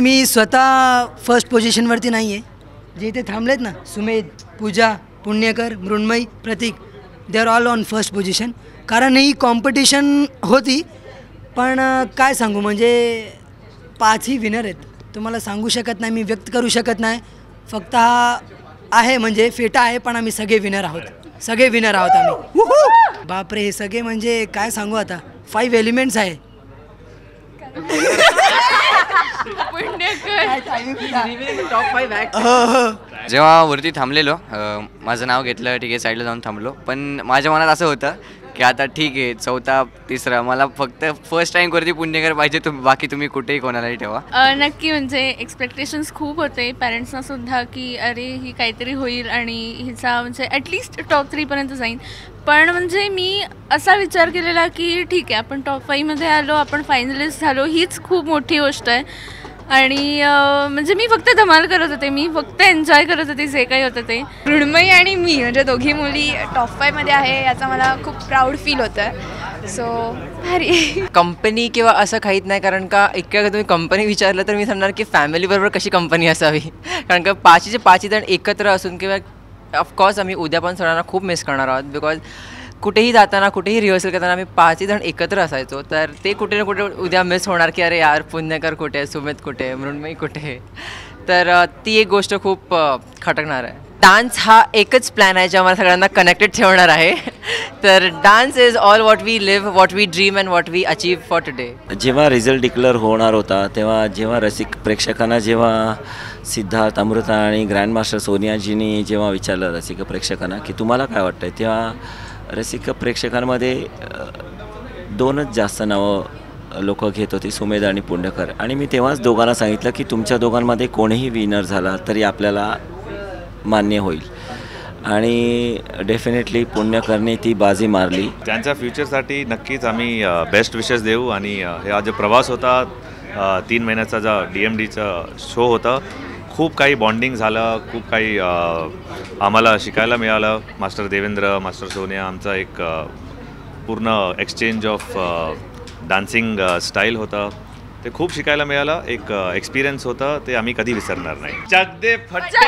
मी स्वतः फर्स्ट पोझिशनवरती नाही आहे. जे इथे थांबलेत ना, Sumedh, Pooja, Punyakar, Mrunmayee, Prateek, they are all on first position. कारण ही कॉम्पिटिशन होती, पण काय सांगू, म्हणजे 5ही विनर आहेत. तुम्हाला सांगू शकत नाही, मी व्यक्त करू शकत नाही. फक्त हा आहे म्हणजे फेटा आहे, पण आम्ही सगळे विनर आहोत. सगळे विनर आहोत आम्ही. बापरे, हे सगळे म्हणजे काय सांगू आता, 5 एलिमेंट्स आहे. जेव्हा वरती थांबलेलो, माझं नाव घेतलं, ठीक आहे, साईडला जाऊन थांबलो. पण माझ्या मनात असं होतं की आता ठीक आहे, चौथा तिसरा, मला फक्त फर्स्ट रँक वरती पुणेकर पाहिजे. बाकी तुम्ही कुठेही कोणालाही ठेवा. नक्की, म्हणजे एक्सपेक्टेशन्स खूप होते पॅरेंट्सना सुद्धा की अरे ही काहीतरी होईल आणि हिचा म्हणजे ॲटलिस्ट टॉप 3पर्यंत जाईन. पण म्हणजे मी असा विचार केलेला की ठीक आहे, आपण टॉप 5मध्ये आलो, आपण फायनलिस्ट झालो, हीच खूप मोठी गोष्ट आहे. आणि म्हणजे मी फक्त धमाल करत होते, मी फक्त एन्जॉय करत होते जे काही होतं ते. मृण्मयी आणि मी म्हणजे दोघी मुली टॉप 5मध्ये आहे याचा मला खूप प्राऊड फील होतं. सो भारी. कंपनी किंवा असं काहीच नाही, कारण का इतक्या तुम्ही कंपनी विचारलं तर मी सांगणार की फॅमिलीबरोबर कशी कंपनी असावी. कारण का 5चे जण एकत्र असून किंवा ऑफकोर्स आम्ही उद्या पण सरांना खूप मिस करणार आहोत. बिकॉज कुठेही जाताना, कुठेही रिहर्सल करताना आम्ही 5ही जण एकत्र असायचो. तर ते कुठे ना कुठे उद्या मिस होणार की अरे यार, पुण्यकर कुठे, सुमित कुठे, मृण्मयी कुठे. तर ती एक गोष्ट खूप खटकणार आहे. डान्स हा एकच प्लॅन आहे, ज्या मला सगळ्यांना कनेक्टेड ठेवणार आहे. तर dance is all what we live, what we dream and what we achieve for today. जेव्हा रिझल्ट डिक्लेअर होणार होता, जेव्हा रसिक प्रेक्षकांना, जेव्हा सिद्धार्थ, अमृता आणि ग्रँडमास्टर सोनियाजींनी जेव्हा विचारलं रसिक प्रेक्षकांना की तुम्हाला काय वाटतं, तेव्हा रसिक प्रेक्षकांमध्ये 2च जास्त नावं लोक घेत होती, सुमेध आणि पुण्यकर. आणि मी तेव्हाच दोघांना सांगितलं की तुमच्या दोघांमध्ये कोणीही विनर झाला तरी आपल्याला मान्य होईल. आणि डेफिनेटली पुण्यकरने ती बाजी मारली. त्यांच्या फ्युचरसाठी नक्कीच आम्ही बेस्ट विशेस देऊ. आणि हा जो प्रवास होता, 3 महिन्याचा जो DMDचा शो होता, खूप काही बॉन्डिंग झालं, खूप काही आम्हाला शिकायला मिळालं. मास्टर देवेंद्र, मास्टर सोनिया, आमचा एक पूर्ण एक्सचेंज ऑफ डान्सिंग स्टाईल होता. ते खूप शिकायला मिळालं. एक एक्सपिरियन्स होता, ते आम्ही कधी विसरणार नाही. जगदे फटके.